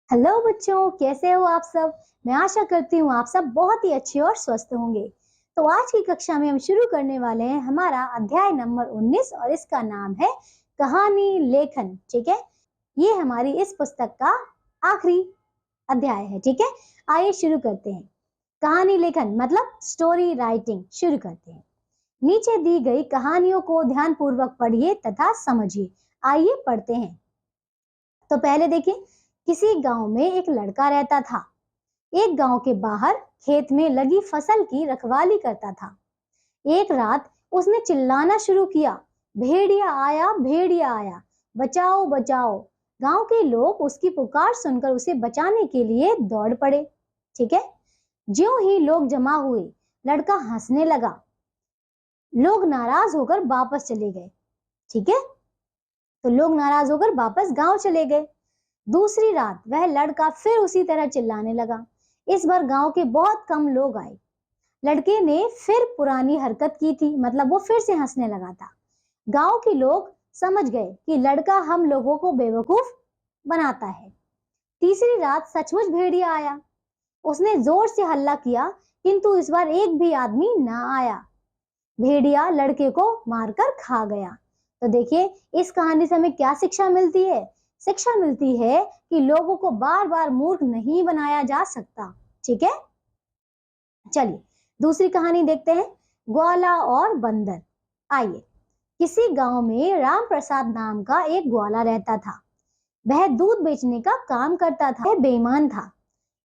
Hello बच्चों, कैसे हो आप सब। मैं आशा करती हूँ आप सब बहुत ही अच्छे और स्वस्थ होंगे। तो आज की कक्षा में हम शुरू करने वाले हैं हमारा अध्याय नंबर 19 और इसका नाम है कहानी लेखन। ठीक है, ये हमारी इस पुस्तक का आखिरी अध्याय है। ठीक है, आइए शुरू करते हैं। कहानी लेखन मतलब स्टोरी राइटिंग शुरू करते हैं। नीचे दी गई कहानियों को ध्यानपूर्वक पढ़िए तथा समझिए। आइए पढ़ते हैं। तो पहले देखिए, किसी गांव में एक लड़का रहता था। एक गांव के बाहर खेत में लगी फसल की रखवाली करता था। एक रात उसने चिल्लाना शुरू किया, भेड़िया आया, भेड़िया आया, बचाओ बचाओ। गांव के लोग उसकी पुकार सुनकर उसे बचाने के लिए दौड़ पड़े। ठीक है, ज्यों ही लोग जमा हुए, लड़का हंसने लगा। लोग नाराज होकर वापस चले गए। ठीक है, तो लोग नाराज होकर वापस गांव चले गए। दूसरी रात वह लड़का फिर उसी तरह चिल्लाने लगा। इस बार गांव के बहुत कम लोग आए। लड़के ने फिर पुरानी हरकत की थी, मतलब वो फिर से हंसने लगा था। गांव के लोग समझ गए कि लड़का हम लोगों को बेवकूफ बनाता है। तीसरी रात सचमुच भेड़िया आया। उसने जोर से हल्ला किया, किंतु इस बार एक भी आदमी ना आया। भेड़िया लड़के को मारकर खा गया। तो देखिए, इस कहानी से हमें क्या शिक्षा मिलती है। शिक्षा मिलती है कि लोगों को बार बार मूर्ख नहीं बनाया जा सकता। ठीक है, चलिए दूसरी कहानी देखते हैं, ग्वाला और बंदर। आइए, किसी गांव में राम प्रसाद नाम का एक ग्वाला रहता था। वह दूध बेचने का काम करता था। वह बेईमान था।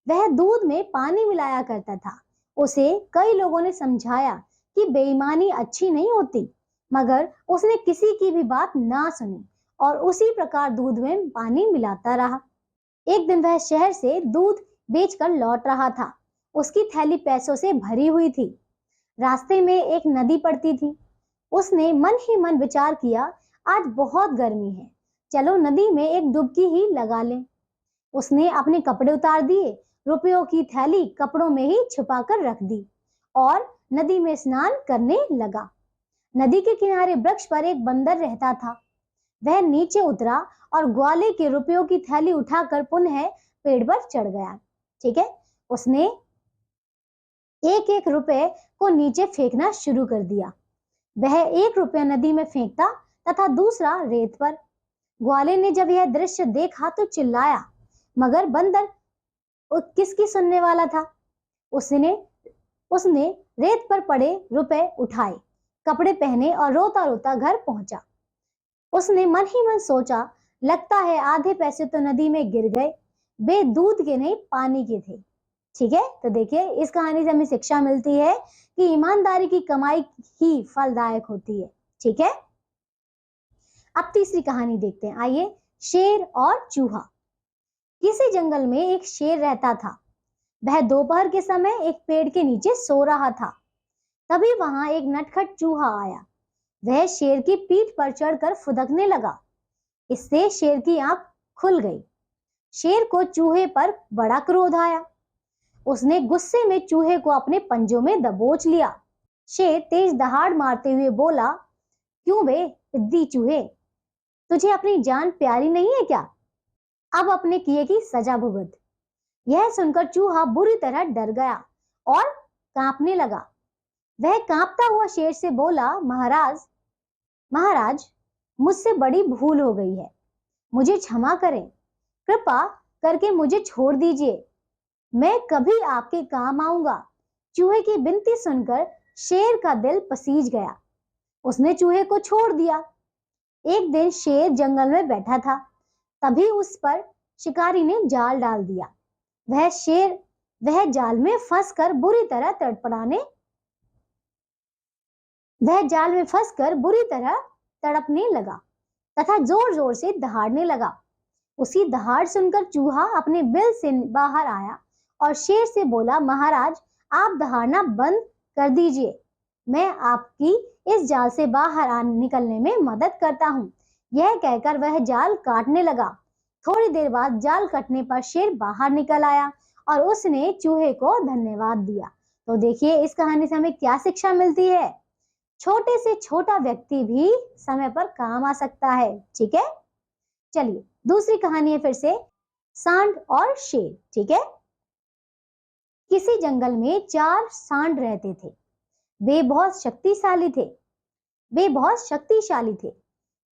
वह दूध में पानी मिलाया करता था। उसे कई लोगों ने समझाया कि बेईमानी अच्छी नहीं होती, मगर उसने किसी की भी बात ना सुनी और उसी प्रकार दूध में पानी मिलाता रहा। एक दिन वह शहर से दूध बेचकर लौट रहा था। उसकी थैली पैसों से भरी हुई थी। रास्ते में एक नदी पड़ती थी। उसने मन ही मन विचार किया, आज बहुत गर्मी है, चलो नदी में एक डुबकी ही लगा लें। उसने अपने कपड़े उतार दिए, रुपयों की थैली कपड़ों में ही छुपाकर रख दी और नदी में स्नान करने लगा। नदी के किनारे वृक्ष पर एक बंदर रहता था। वह नीचे उतरा और ग्वाले के रुपयों की थैली उठाकर पुनः पेड़ पर चढ़ गया। ठीक है, उसने एक एक रुपए को नीचे फेंकना शुरू कर दिया। वह एक रुपया नदी में फेंकता तथा दूसरा रेत पर। ग्वाले ने जब यह दृश्य देखा तो चिल्लाया, मगर बंदर किसकी सुनने वाला था। उसने उसने रेत पर पड़े रुपए उठाए, कपड़े पहने और रोता रोता घर पहुंचा। उसने मन ही मन सोचा, लगता है आधे पैसे तो नदी में गिर गए, वे दूध के नहीं पानी के थे। ठीक है, तो देखिए, इस कहानी से हमें शिक्षा मिलती है कि ईमानदारी की कमाई ही फलदायक होती है। ठीक है, अब तीसरी कहानी देखते हैं। आइए, शेर और चूहा। किसी जंगल में एक शेर रहता था। वह दोपहर के समय एक पेड़ के नीचे सो रहा था। तभी वहां एक नटखट चूहा आया। वह शेर की पीठ पर चढ़कर फुदकने लगा। इससे शेर की आंख खुल गई। शेर को चूहे पर बड़ा क्रोध आया। उसने गुस्से में चूहे को अपने पंजों में दबोच लिया। शेर तेज दहाड़ मारते हुए बोला, क्यों बे पिद्दी चूहे, तुझे अपनी जान प्यारी नहीं है क्या? अब अपने किए की सजा भुगत। यह सुनकर चूहा बुरी तरह डर गया और कांपने लगा। वह कांपता हुआ शेर से बोला, महाराज महाराज, मुझसे बड़ी भूल हो गई है, मुझे क्षमा करें, कृपा करके मुझे छोड़ दीजिए, मैं कभी आपके काम आऊंगा। चूहे की विनती सुनकर शेर का दिल पसीज गया। उसने चूहे को छोड़ दिया। एक दिन शेर जंगल में बैठा था। तभी उस पर शिकारी ने जाल डाल दिया। वह जाल में फंसकर बुरी तरह तड़पने लगा तथा जोर जोर से दहाड़ने लगा। उसी दहाड़ सुनकर चूहा अपने बिल से बाहर आया और शेर से बोला, महाराज आप दहाड़ना बंद कर दीजिए, मैं आपकी इस जाल से बाहर निकलने में मदद करता हूँ। यह कहकर वह जाल काटने लगा। थोड़ी देर बाद जाल कटने पर शेर बाहर निकल आया और उसने चूहे को धन्यवाद दिया। तो देखिए, इस कहानी से हमें क्या शिक्षा मिलती है। छोटे से छोटा व्यक्ति भी समय पर काम आ सकता है। ठीक है, चलिए दूसरी कहानी है फिर से, सांड और शेर। ठीक है, किसी जंगल में 4 सांड रहते थे। वे बहुत शक्तिशाली थे वे बहुत शक्तिशाली थे।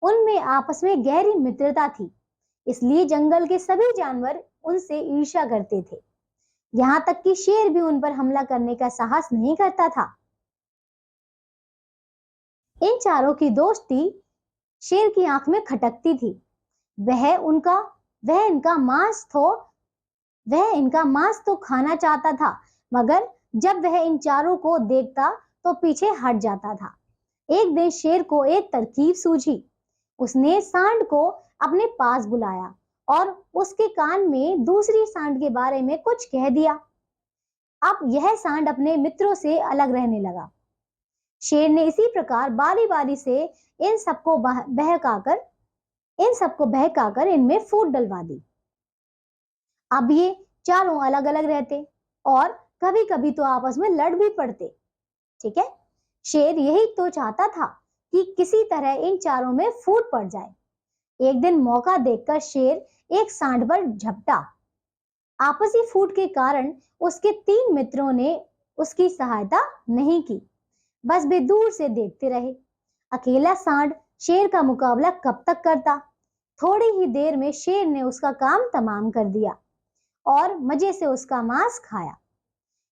उनमें आपस में गहरी मित्रता थी, इसलिए जंगल के सभी जानवर उनसे ईर्ष्या करते थे। यहाँ तक कि शेर भी उन पर हमला करने का साहस नहीं करता था। इन चारों की दोस्ती शेर की आंख में खटकती थी। वह उनका वह इनका मांस तो वह इनका मांस तो खाना चाहता था, मगर जब वह इन चारों को देखता तो पीछे हट जाता था। एक दिन शेर को एक तरकीब सूझी। उसने सांड को अपने पास बुलाया और उसके कान में दूसरी सांड के बारे में कुछ कह दिया। अब यह सांड अपने मित्रों से अलग रहने लगा। शेर ने इसी प्रकार बारी बारी से इन सबको बहकाकर इनमें फूट डलवा दी। अब ये चारों अलग अलग रहते और कभी कभी तो आपस में लड़ भी पड़ते। ठीक है, शेर यही तो चाहता था कि किसी तरह इन चारों में फूट पड़ जाए। एक दिन मौका देखकर शेर एक सांड पर झपटा। आपसी फूट के कारण उसके 3 मित्रों ने उसकी सहायता नहीं की, बस वे दूर से देखते रहे। अकेला सांड शेर का मुकाबला कब तक करता। थोड़ी ही देर में शेर ने उसका काम तमाम कर दिया और मजे से उसका मांस खाया।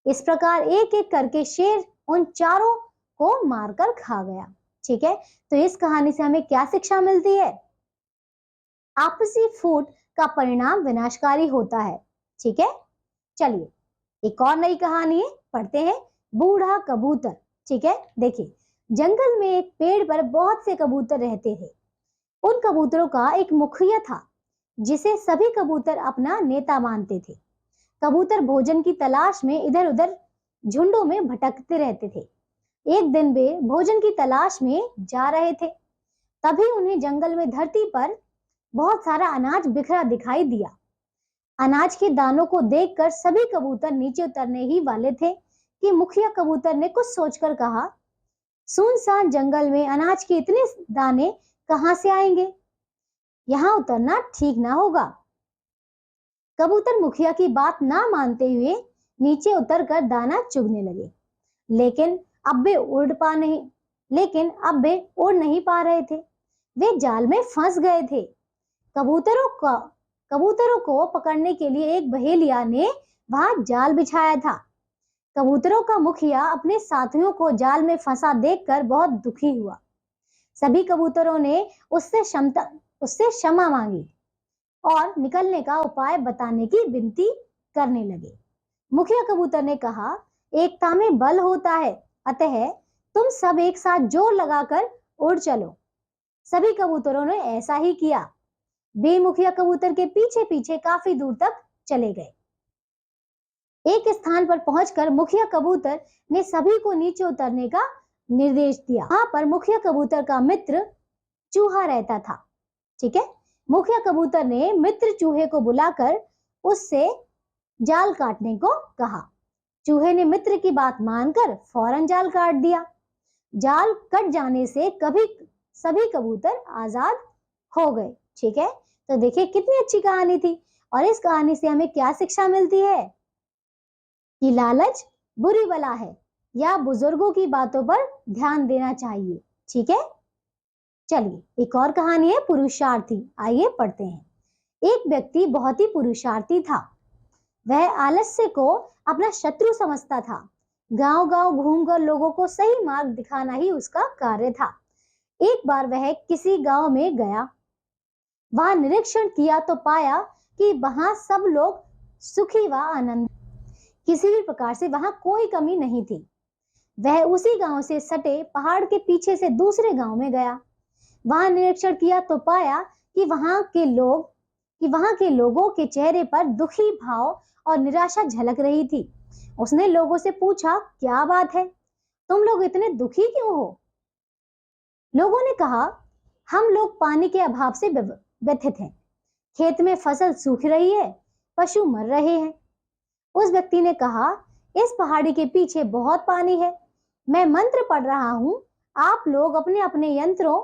इस प्रकार एक एक करके शेर उन चारों को मारकर खा गया। ठीक है, तो इस कहानी से हमें क्या शिक्षा मिलती है? आपसी फूट का परिणाम विनाशकारी होता है। ठीक है, चलिए एक और नई कहानी है, पढ़ते हैं। बूढ़ा कबूतर। ठीक है, देखिए, जंगल में एक पेड़ पर बहुत से कबूतर रहते थे। उन कबूतरों का एक मुखिया था जिसे सभी कबूतर अपना नेता मानते थे। कबूतर भोजन की तलाश में इधर उधर झुंडों में भटकते रहते थे। एक दिन वे भोजन की तलाश में जा रहे थे, तभी उन्हें जंगल में धरती पर बहुत सारा अनाज बिखरा दिखाई दिया। अनाज के दानों को देखकर सभी कबूतर नीचे उतरने ही वाले थे कि मुखिया कबूतर ने कुछ सोचकर कहा, सुनसान जंगल में अनाज के इतने दाने कहां से आएंगे? यहाँ उतरना ठीक ना होगा। कबूतर मुखिया की बात ना मानते हुए नीचे उतरकर दाना चुगने लगे, लेकिन अब वे उड़ नहीं पा रहे थे। वे जाल में फंस गए थे। कबूतरों को पकड़ने के लिए एक बहेलिया ने वहां जाल बिछाया था। कबूतरों का मुखिया अपने साथियों को जाल में फंसा देखकर बहुत दुखी हुआ। सभी कबूतरों ने उससे क्षमा मांगी और निकलने का उपाय बताने की विनती करने लगे। मुखिया कबूतर ने कहा, एकता में बल होता है, अतः तुम सब एक साथ जोर लगाकर उड़ चलो। सभी कबूतरों ने ऐसा ही किया। वे मुखिया कबूतर के पीछे पीछे काफी दूर तक चले गए। एक स्थान पर पहुंचकर मुखिया कबूतर ने सभी को नीचे उतरने का निर्देश दिया। वहां पर मुखिया कबूतर का मित्र चूहा रहता था। ठीक है, मुखिया कबूतर ने मित्र चूहे को बुलाकर उससे जाल काटने को कहा। चूहे ने मित्र की बात मानकर फौरन जाल काट दिया। जाल कट जाने से सभी कबूतर आजाद हो गए। ठीक है, तो देखिए कितनी अच्छी कहानी थी। और इस कहानी से हमें क्या शिक्षा मिलती है कि लालच बुरी बला है या बुजुर्गों की बातों पर ध्यान देना चाहिए। ठीक है, चलिए एक और कहानी है, पुरुषार्थी। आइए पढ़ते हैं। एक व्यक्ति बहुत ही पुरुषार्थी था। वह आलस्य को अपना शत्रु समझता था। गांव-गांव घूमकर लोगों को सही मार्ग दिखाना ही उसका कार्य था। एक बार वह किसी गांव में गया। वहां निरीक्षण किया तो पाया कि वहां सब लोग सुखी व आनंद, किसी भी प्रकार से वहां कोई कमी नहीं थी। वह उसी गांव से सटे पहाड़ के पीछे से दूसरे गांव में गया। वहां निरीक्षण किया तो पाया कि वहां के लोगों के चेहरे पर दुखी भाव और निराशा झलक रही थी। उसने लोगों से पूछा, क्या बात है, तुम लोग इतने दुखी क्यों हो? लोगों ने कहा, हम लोग पानी के अभाव से व्यथित हैं। खेत में फसल सूख रही है, पशु मर रहे हैं। उस व्यक्ति ने कहा, इस पहाड़ी के पीछे बहुत पानी है। मैं मंत्र पढ़ रहा हूं, आप लोग अपने अपने यंत्रों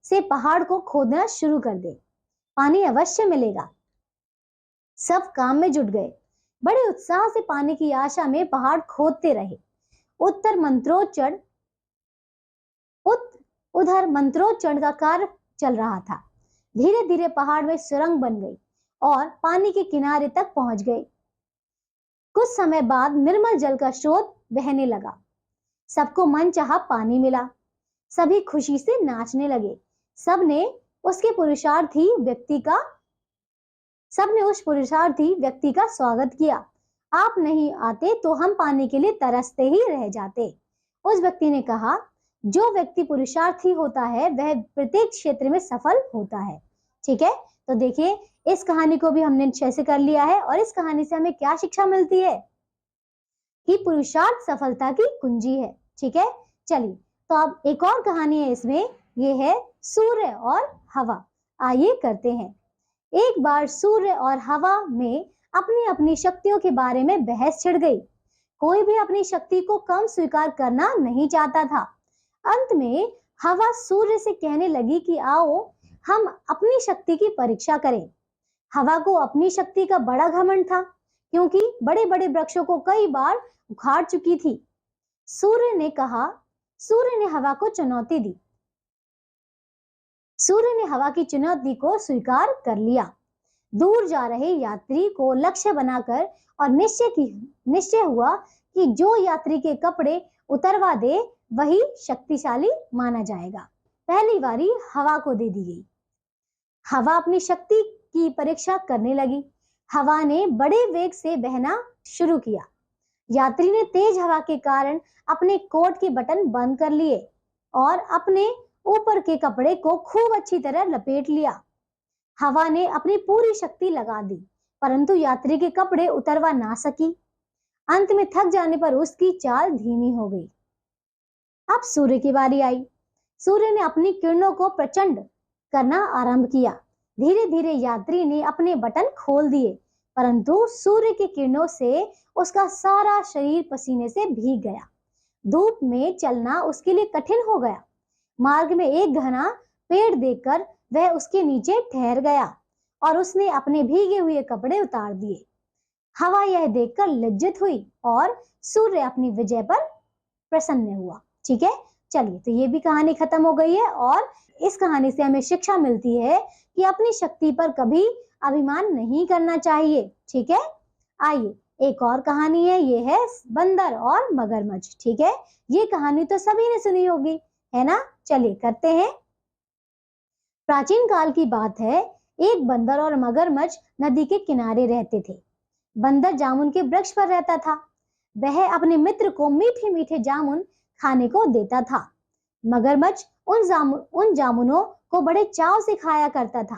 से पहाड़ को खोदना शुरू कर दे, पानी अवश्य मिलेगा। सब काम में जुट गए। बड़े उत्साह से पानी की आशा में पहाड़ खोदते रहे। उत्तर मंत्रोच्चारण उधर मंत्रोच्चारण का कार्य चल रहा था। धीरे धीरे पहाड़ में सुरंग बन गई और पानी के किनारे तक पहुंच गए। कुछ समय बाद निर्मल जल का स्रोत बहने लगा। सबको मनचाहा पानी मिला। सभी खुशी से नाचने लगे। सबने उस पुरुषार्थी व्यक्ति का स्वागत किया। आप नहीं आते तो हम पानी के लिए तरसते ही रह जाते। उस व्यक्ति ने कहा, जो व्यक्ति पुरुषार्थी होता है वह प्रत्येक क्षेत्र में सफल होता है। ठीक है, तो देखिए इस कहानी को भी हमने अच्छे से कर लिया है। और इस कहानी से हमें क्या शिक्षा मिलती है कि पुरुषार्थ सफलता की कुंजी है। ठीक है, चलिए तो अब एक और कहानी है इसमें, ये है सूर्य और हवा। आइए करते हैं। एक बार सूर्य और हवा में अपनी अपनी शक्तियों के बारे में बहस छिड़ गई। कोई भी अपनी शक्ति को कम स्वीकार करना नहीं चाहता था। अंत में हवा सूर्य से कहने लगी कि आओ हम अपनी शक्ति की परीक्षा करें। हवा को अपनी शक्ति का बड़ा घमंड था, क्योंकि बड़े बड़े वृक्षों को कई बार उखाड़ चुकी थी। सूर्य ने हवा को चुनौती दी। सूर्य ने हवा की चुनौती को स्वीकार कर लिया। दूर जा रहे यात्री को लक्ष्य बनाकर और निश्चय हुआ कि जो यात्री के कपड़े उतरवा दे वही शक्तिशाली माना जाएगा। पहली बारी हवा को दे दी गई। हवा अपनी शक्ति की परीक्षा करने लगी। हवा ने बड़े वेग से बहना शुरू किया। यात्री ने तेज हवा के कारण अपने कोट के बटन बंद कर लिए और अपने ऊपर के कपड़े को खूब अच्छी तरह लपेट लिया। हवा ने अपनी पूरी शक्ति लगा दी, परंतु यात्री के कपड़े उतरवा ना सकी। अंत में थक जाने पर उसकी चाल धीमी हो गई। अब सूर्य की बारी आई। सूर्य ने अपनी किरणों को प्रचंड करना आरंभ किया। धीरे धीरे यात्री ने अपने बटन खोल दिए, परंतु सूर्य की किरणों से उसका सारा शरीर पसीने से भीग गया। धूप में चलना उसके लिए कठिन हो गया। मार्ग में एक घना पेड़ देखकर वह उसके नीचे ठहर गया और उसने अपने भीगे हुए कपड़े उतार दिए। हवा यह देखकर लज्जित हुई और सूर्य अपनी विजय पर प्रसन्न हुआ। ठीक है, चलिए तो ये भी कहानी खत्म हो गई है। और इस कहानी से हमें शिक्षा मिलती है कि अपनी शक्ति पर कभी अभिमान नहीं करना चाहिए। ठीक है, आइए एक और कहानी है, ये है बंदर और मगरमच्छ। ठीक है, ये कहानी तो सभी ने सुनी होगी, है ना। चलिए करते हैं। प्राचीन काल की बात है, एक बंदर और मगरमच्छ नदी के किनारे रहते थे। बंदर जामुन के वृक्ष पर रहता था। वह अपने मित्र को मीठे मीठे जामुन खाने को देता था। मगरमच्छ उन जामुनों को बड़े चाव से खाया करता था।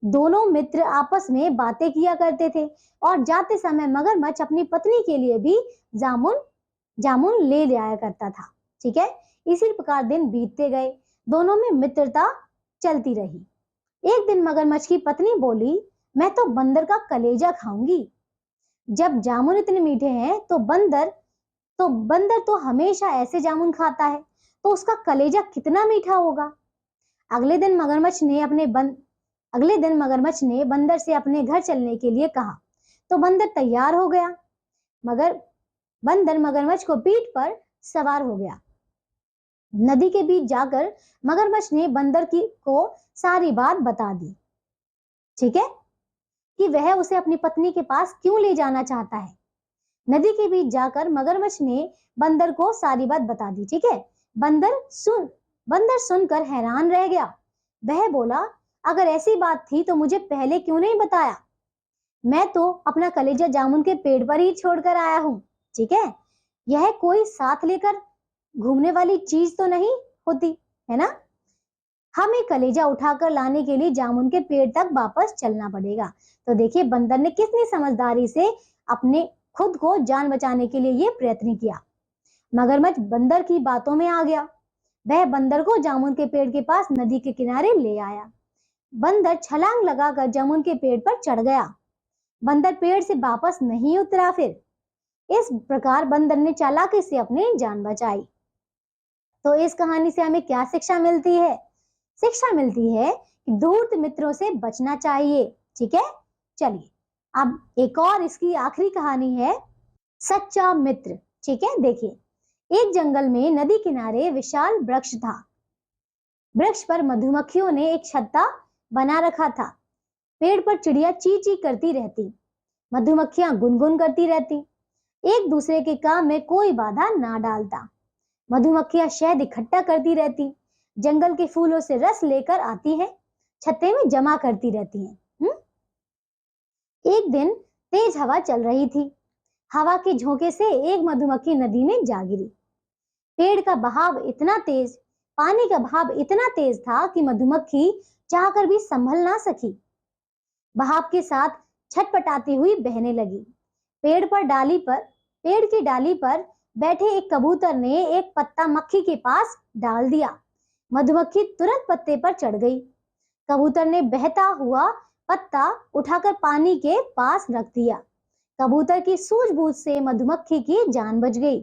दोनों मित्र आपस में बातें किया करते थे और जाते समय मगरमच्छ अपनी पत्नी के लिए भी जामुन ले आया करता था। ठीक है, इसी प्रकार दिन बीतते गए। दोनों में मित्रता चलती रही। एक दिन मगरमच्छ की पत्नी बोली, मैं तो बंदर का कलेजा खाऊंगी। जब जामुन इतने मीठे हैं तो बंदर तो हमेशा ऐसे जामुन खाता है, तो उसका कलेजा कितना मीठा होगा। अगले दिन मगरमच्छ ने बंदर से अपने घर चलने के लिए कहा, तो बंदर तैयार हो गया। बंदर मगरमच्छ को पीठ पर सवार हो गया। नदी के बीच जाकर मगरमच्छ ने बंदर को सारी बात बता दी। ठीक है, कि वह उसे अपनी पत्नी के पास क्यों ले जाना चाहता है। नदी के बीच जाकर मगरमच्छ ने बंदर को सारी बात बता दी। ठीक है, बंदर सुनकर हैरान रह गया। वह बोला, अगर ऐसी बात थी तो मुझे पहले क्यों नहीं बताया। मैं तो अपना कलेजा जामुन के पेड़ पर ही छोड़कर आया हूँ। ठीक है, यह कोई साथ लेकर घूमने वाली चीज तो नहीं होती है ना। हमें कलेजा उठाकर लाने के लिए जामुन के पेड़ तक वापस चलना पड़ेगा। तो देखिए बंदर ने कितनी समझदारी से अपने खुद को जान बचाने के लिए ये प्रयत्न किया। मगरमच्छ बंदर की बातों में आ गया। वह बंदर को जामुन के पेड़ के पास नदी के किनारे ले आया। बंदर छलांग लगाकर जामुन के पेड़ पर चढ़ गया। बंदर पेड़ से वापस नहीं उतरा। फिर इस प्रकार बंदर ने चालाकी से अपनी जान बचाई। तो इस कहानी से हमें क्या शिक्षा मिलती है। शिक्षा मिलती है कि धूर्त मित्रों से बचना चाहिए। ठीक है, चलिए अब एक और इसकी आखिरी कहानी है, सच्चा मित्र। ठीक है, देखिए, एक जंगल में नदी किनारे विशाल वृक्ष था। वृक्ष पर मधुमक्खियों ने एक छत्ता बना रखा था। पेड़ पर चिड़िया ची ची करती रहती, मधुमक्खियां गुनगुन करती रहती। एक दूसरे के काम में कोई बाधा ना डालता। मधुमक्खियां शहद इकट्ठा करती रहती, जंगल के फूलों से रस लेकर आती हैं, छत्ते में जमा करती रहती हैं। एक दिन तेज हवा चल रही थी। हवा के झोंके से एक मधुमक्खी नदी में जा गिरी। पेड़ का बहाव इतना तेज, पानी का बहाव इतना तेज था कि मधुमक्खी चाहकर भी संभल ना सकी। बहाव के साथ छटपटाती हुई बहने लगी। पेड़ की डाली पर बैठे एक कबूतर ने एक पत्ता मक्खी के पास डाल दिया। मधुमक्खी तुरंत पत्ते पर चढ़ गई। कबूतर ने बहता हुआ पत्ता उठाकर पानी के पास रख दिया। कबूतर की सूझबूझ से मधुमक्खी की जान बच गई।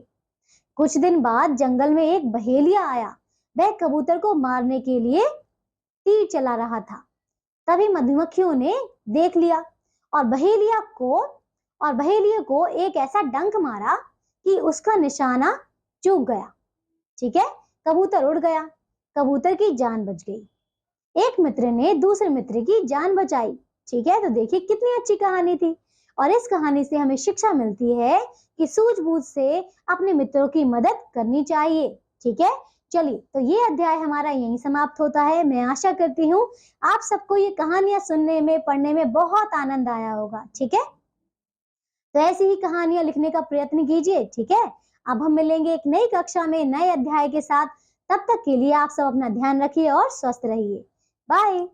कुछ दिन बाद जंगल में एक बहेलिया आया। वह कबूतर को मारने के लिए तीर चला रहा था। तभी मधुमक्खियों ने देख लिया और बहेलिया को एक ऐसा डंक मारा कि उसका निशाना चूक गया। ठीक है, कबूतर उड़ गया, कबूतर की जान बच गई। एक मित्र ने दूसरे मित्र की जान बचाई। ठीक है, तो देखिए कितनी अच्छी कहानी थी। और इस कहानी से हमें शिक्षा मिलती है कि सूझबूझ से अपने मित्रों की मदद करनी चाहिए। ठीक है, चलिए, तो ये अध्याय हमारा यहीं समाप्त होता है। मैं आशा करती हूँ आप सबको ये कहानियां सुनने में, पढ़ने में बहुत आनंद आया होगा। ठीक है, तो ऐसी ही कहानियां लिखने का प्रयत्न कीजिए। ठीक है, अब हम मिलेंगे एक नई कक्षा में नए अध्याय के साथ। तब तक के लिए आप सब अपना ध्यान रखिए और स्वस्थ रहिए। बाय।